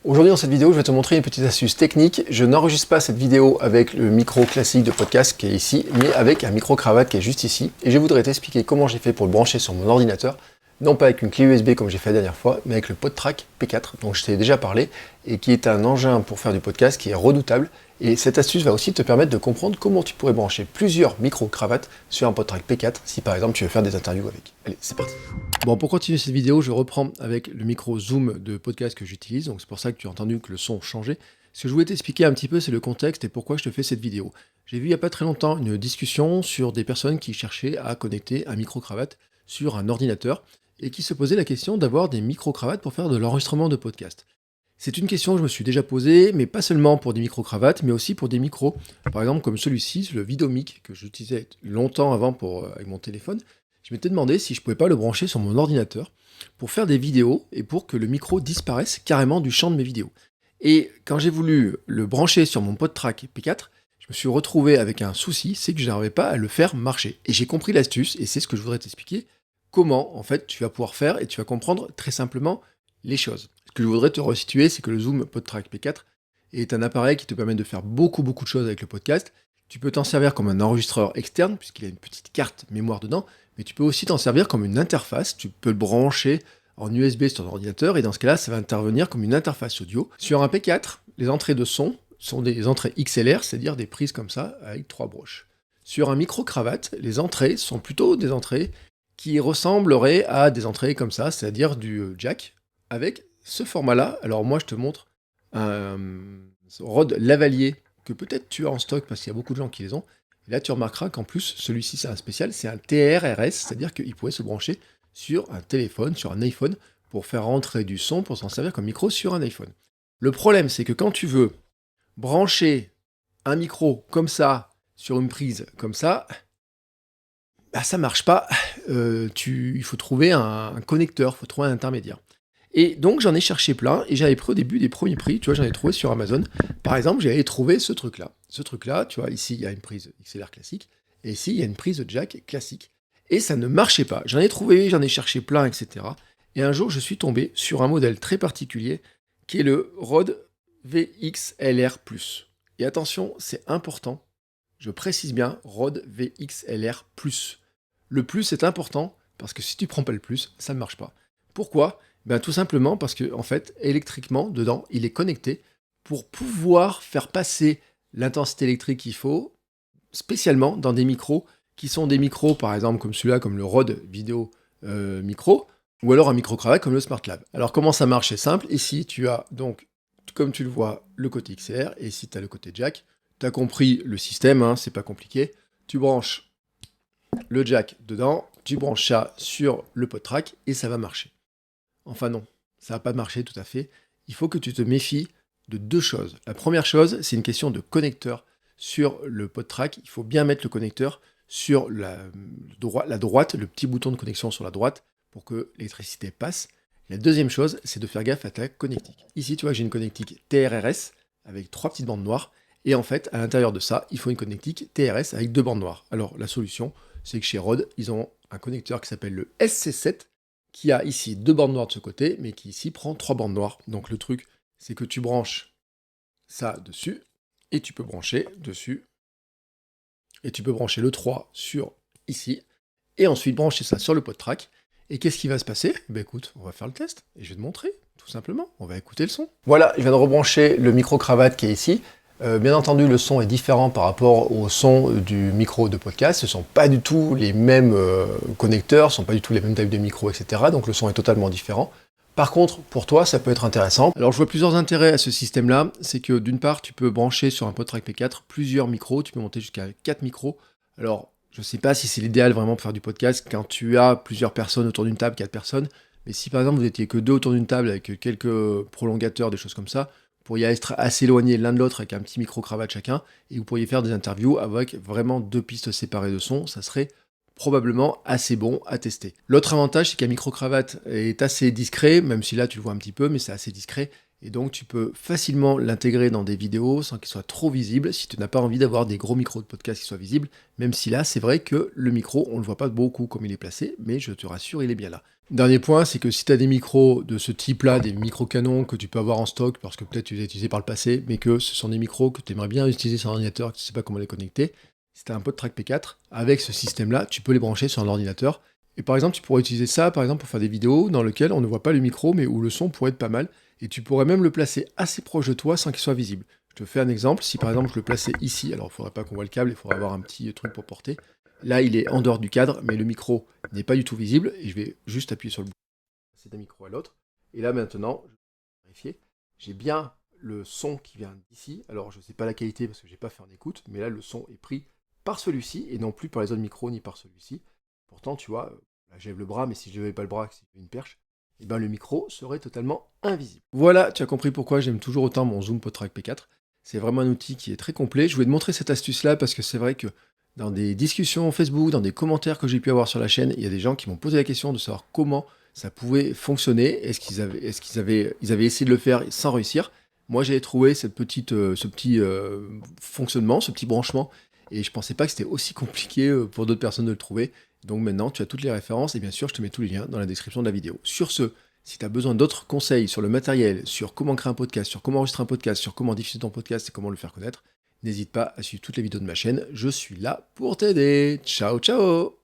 Aujourd'hui dans cette vidéo, je vais te montrer une petite astuce technique. Je n'enregistre pas cette vidéo avec le micro classique de podcast qui est ici, mais avec un micro cravate qui est juste ici. Et je voudrais t'expliquer comment j'ai fait pour le brancher sur mon ordinateur. Non pas avec une clé USB comme j'ai fait la dernière fois, mais avec le PodTrack P4, dont je t'ai déjà parlé, et qui est un engin pour faire du podcast qui est redoutable. Et cette astuce va aussi te permettre de comprendre comment tu pourrais brancher plusieurs micro-cravates sur un PodTrack P4 si par exemple tu veux faire des interviews avec. Allez, c'est parti. Bon, pour continuer cette vidéo, je reprends avec le micro Zoom de podcast que j'utilise, donc c'est pour ça que tu as entendu que le son changeait. Ce que je voulais t'expliquer un petit peu, c'est le contexte et pourquoi je te fais cette vidéo. J'ai vu il n'y a pas très longtemps une discussion sur des personnes qui cherchaient à connecter un micro-cravate sur un ordinateur et qui se posaient la question d'avoir des micro-cravates pour faire de l'enregistrement de podcast. C'est une question que je me suis déjà posée, mais pas seulement pour des micro-cravates, mais aussi pour des micros. Par exemple, comme celui-ci, le Vidomic, que j'utilisais longtemps avant avec mon téléphone. Je m'étais demandé si je pouvais pas le brancher sur mon ordinateur pour faire des vidéos et pour que le micro disparaisse carrément du champ de mes vidéos. Et quand j'ai voulu le brancher sur mon PodTrack P4, je me suis retrouvé avec un souci, c'est que je n'arrivais pas à le faire marcher. Et j'ai compris l'astuce, et c'est ce que je voudrais t'expliquer, comment en fait tu vas pouvoir faire et tu vas comprendre très simplement les choses. Ce que je voudrais te resituer, c'est que le Zoom PodTrack P4 est un appareil qui te permet de faire beaucoup de choses avec le podcast. Tu peux t'en servir comme un enregistreur externe, puisqu'il a une petite carte mémoire dedans, mais tu peux aussi t'en servir comme une interface. Tu peux le brancher en USB sur ton ordinateur, et dans ce cas-là, ça va intervenir comme une interface audio. Sur un P4, les entrées de son sont des entrées XLR, c'est-à-dire des prises comme ça, avec 3 broches. Sur un micro-cravate, les entrées sont plutôt des entrées qui ressembleraient à des entrées comme ça, c'est-à-dire du jack, avec ce format-là. Alors moi, je te montre un Rode Lavalier que peut-être tu as en stock parce qu'il y a beaucoup de gens qui les ont. Et là, tu remarqueras qu'en plus, celui-ci, c'est un spécial, c'est un TRRS, c'est-à-dire qu'il pourrait se brancher sur un téléphone, sur un iPhone, pour faire rentrer du son, pour s'en servir comme micro sur un iPhone. Le problème, c'est que quand tu veux brancher un micro comme ça, sur une prise comme ça, bah, ça marche pas. Il faut trouver un connecteur, il faut trouver un intermédiaire. Et donc j'en ai cherché plein, et j'avais pris au début des premiers prix, tu vois, j'en ai trouvé sur Amazon. Par exemple, j'avais trouvé ce truc-là. Ce truc-là, tu vois, ici il y a une prise XLR classique, et ici il y a une prise jack classique. Et ça ne marchait pas. J'en ai trouvé, j'en ai cherché plein, etc. Et un jour, je suis tombé sur un modèle très particulier, qui est le Rode VXLR+. Et attention, c'est important, je précise bien, Rode VXLR+. Le plus est important, parce que si tu prends pas le plus, ça ne marche pas. Pourquoi ? Ben, tout simplement parce que, en fait, électriquement, dedans, il est connecté pour pouvoir faire passer l'intensité électrique qu'il faut, spécialement dans des micros qui sont des micros, par exemple, comme celui-là, comme le Rode Vidéo Micro, ou alors un micro-cravate comme le SmartLab. Alors, comment ça marche ? C'est simple. Ici, tu as donc, comme tu le vois, le côté XLR, et ici, tu as le côté jack. Tu as compris le système, hein, c'est pas compliqué. Tu branches le jack dedans, tu branches ça sur le PodTrack, et ça va marcher. Enfin non, ça va pas marcher tout à fait. Il faut que tu te méfies de 2 choses. La première chose, c'est une question de connecteur sur le PodTrack. Il faut bien mettre le connecteur sur la droite, le petit bouton de connexion sur la droite, pour que l'électricité passe. La deuxième chose, c'est de faire gaffe à ta connectique. Ici, tu vois, j'ai une connectique TRRS avec 3 petites bandes noires. Et en fait, à l'intérieur de ça, il faut une connectique TRS avec 2 bandes noires. Alors, la solution, c'est que chez Rode, ils ont un connecteur qui s'appelle le SC7, qui a ici 2 bandes noires de ce côté, mais qui ici prend 3 bandes noires. Donc le truc, c'est que tu branches ça dessus, et tu peux brancher dessus, et tu peux brancher le 3 sur ici, et ensuite brancher ça sur le PodTrack. Et qu'est-ce qui va se passer ? Ben écoute, on va faire le test, et je vais te montrer, tout simplement. On va écouter le son. Voilà, je viens de rebrancher le micro-cravate qui est ici. Bien entendu, le son est différent par rapport au son du micro de podcast. Ce ne sont pas du tout les mêmes connecteurs, ce ne sont pas du tout les mêmes tailles de micro, etc. Donc le son est totalement différent. Par contre, pour toi, ça peut être intéressant. Alors je vois plusieurs intérêts à ce système-là. C'est que d'une part, tu peux brancher sur un PodTrack P4 plusieurs micros. Tu peux monter jusqu'à 4 micros. Alors, je ne sais pas si c'est l'idéal vraiment pour faire du podcast quand tu as plusieurs personnes autour d'une table, 4 personnes. Mais si par exemple vous étiez que 2 autour d'une table avec quelques prolongateurs, des choses comme ça, vous pourriez être assez éloignés l'un de l'autre avec un petit micro-cravate chacun, et vous pourriez faire des interviews avec vraiment 2 pistes séparées de son, ça serait probablement assez bon à tester. L'autre avantage, c'est qu'un micro-cravate est assez discret, même si là tu le vois un petit peu, mais c'est assez discret, et donc tu peux facilement l'intégrer dans des vidéos sans qu'il soit trop visible, si tu n'as pas envie d'avoir des gros micros de podcast qui soient visibles, même si là, c'est vrai que le micro, on ne le voit pas beaucoup comme il est placé, mais je te rassure, il est bien là. Dernier point, c'est que si tu as des micros de ce type-là, des micros canons que tu peux avoir en stock parce que peut-être tu les as utilisés par le passé, mais que ce sont des micros que tu aimerais bien utiliser sur un ordinateur, que tu ne sais pas comment les connecter, si tu as un PodTrack P4, avec ce système-là, tu peux les brancher sur un ordinateur. Et par exemple, tu pourrais utiliser ça par exemple pour faire des vidéos dans lesquelles on ne voit pas le micro, mais où le son pourrait être pas mal. Et tu pourrais même le placer assez proche de toi sans qu'il soit visible. Je te fais un exemple, si par exemple je le plaçais ici, alors il ne faudrait pas qu'on voit le câble, il faudrait avoir un petit truc pour porter. Là, il est en dehors du cadre, mais le micro n'est pas du tout visible, et je vais juste appuyer sur le bouton, passer d'un micro à l'autre. Et là maintenant, je vais vérifier, j'ai bien le son qui vient d'ici. Alors je ne sais pas la qualité parce que je n'ai pas fait en écoute, mais là le son est pris par celui-ci et non plus par les autres micros ni par celui-ci. Pourtant, tu vois, là j'avais le bras, mais si je n'avais pas le bras, si j'avais une perche, et ben le micro serait totalement invisible. Voilà, tu as compris pourquoi j'aime toujours autant mon Zoom PodTrack P4. C'est vraiment un outil qui est très complet. Je voulais te montrer cette astuce-là parce que c'est vrai que dans des discussions Facebook, dans des commentaires que j'ai pu avoir sur la chaîne, il y a des gens qui m'ont posé la question de savoir comment ça pouvait fonctionner. Ils avaient essayé de le faire sans réussir. Moi, j'avais trouvé ce petit fonctionnement, ce petit branchement, et je pensais pas que c'était aussi compliqué pour d'autres personnes de le trouver. Donc maintenant, tu as toutes les références, et bien sûr, je te mets tous les liens dans la description de la vidéo. Sur ce, si tu as besoin d'autres conseils sur le matériel, sur comment créer un podcast, sur comment enregistrer un podcast, sur comment diffuser ton podcast et comment le faire connaître, n'hésite pas à suivre toutes les vidéos de ma chaîne, je suis là pour t'aider. Ciao ciao!